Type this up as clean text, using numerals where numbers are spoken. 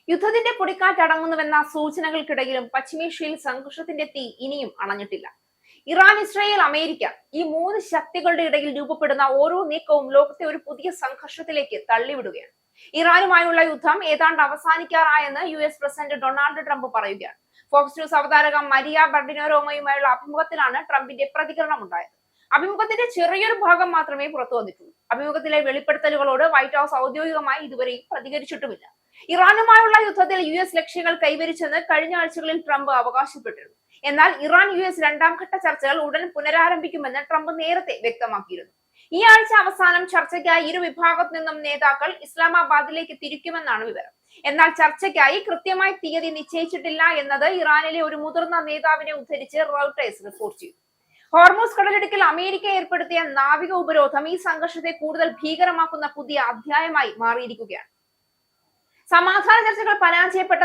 യുദ്ധത്തിന്റെ പൊടിക്കാറ്റടങ്ങുന്നുവെന്ന സൂചനകൾക്കിടയിലും പശ്ചിമേഷ്യയിൽ സംഘർഷത്തിന്റെ തീ ഇനിയും അണഞ്ഞിട്ടില്ല. ഇറാൻ, ഇസ്രായേൽ, അമേരിക്ക ഈ മൂന്ന് ശക്തികളുടെ ഇടയിൽ രൂപപ്പെടുന്ന ഓരോ നീക്കവും ലോകത്തെ ഒരു പുതിയ സംഘർഷത്തിലേക്ക് തള്ളിവിടുകയാണ്. ഇറാനുമായുള്ള യുദ്ധം ഏതാണ്ട് അവസാനിക്കാറായെന്ന് US പ്രസിഡന്റ് ഡൊണാൾഡ് ട്രംപ് പറയുകയാണ്. ഫോക്സ് ന്യൂസ് അവതാരക മരിയ ബർഡിനോരോമയുമായുള്ള അഭിമുഖത്തിലാണ് ട്രംപിന്റെ പ്രതികരണം ഉണ്ടായത്. അഭിമുഖത്തിന്റെ ചെറിയൊരു ഭാഗം മാത്രമേ പുറത്തു വന്നിട്ടുള്ളൂ. അഭിമുഖത്തിലെ വെളിപ്പെടുത്തലുകളോട് വൈറ്റ് ഹൌസ് ഔദ്യോഗികമായി ഇതുവരെയും പ്രതികരിച്ചിട്ടുമില്ല. ഇറാനുമായുള്ള യുദ്ധത്തിൽ US ലക്ഷ്യങ്ങൾ കൈവരിച്ചെന്ന് കഴിഞ്ഞ ആഴ്ചകളിൽ ട്രംപ് അവകാശപ്പെട്ടിരുന്നു. എന്നാൽ ഇറാൻ US രണ്ടാം ഘട്ട ചർച്ചകൾ ഉടൻ പുനരാരംഭിക്കുമെന്ന് ട്രംപ് നേരത്തെ വ്യക്തമാക്കിയിരുന്നു. ഈ ആഴ്ച അവസാനം ചർച്ചയ്ക്കായി ഇരു വിഭാഗത്തു നിന്നും നേതാക്കൾ ഇസ്ലാമാബാദിലേക്ക് തിരിക്കുമെന്നാണ് വിവരം. എന്നാൽ ചർച്ചയ്ക്കായി കൃത്യമായി തീയതി നിശ്ചയിച്ചിട്ടില്ല എന്നത് ഇറാനിലെ ഒരു മുതിർന്ന നേതാവിനെ ഉദ്ധരിച്ച് റോയിട്ടേഴ്സ് റിപ്പോർട്ട് ചെയ്തു. ഹോർമൂസ് കടലിടുക്കിൽ അമേരിക്ക ഏർപ്പെടുത്തിയ നാവിക ഉപരോധം ഈ സംഘർഷത്തെ കൂടുതൽ ഭീകരമാക്കുന്ന പുതിയ അധ്യായമായി മാറിയിരിക്കുകയാണ്. സമാധാന ചർച്ചകൾ പരാജയപ്പെട്ട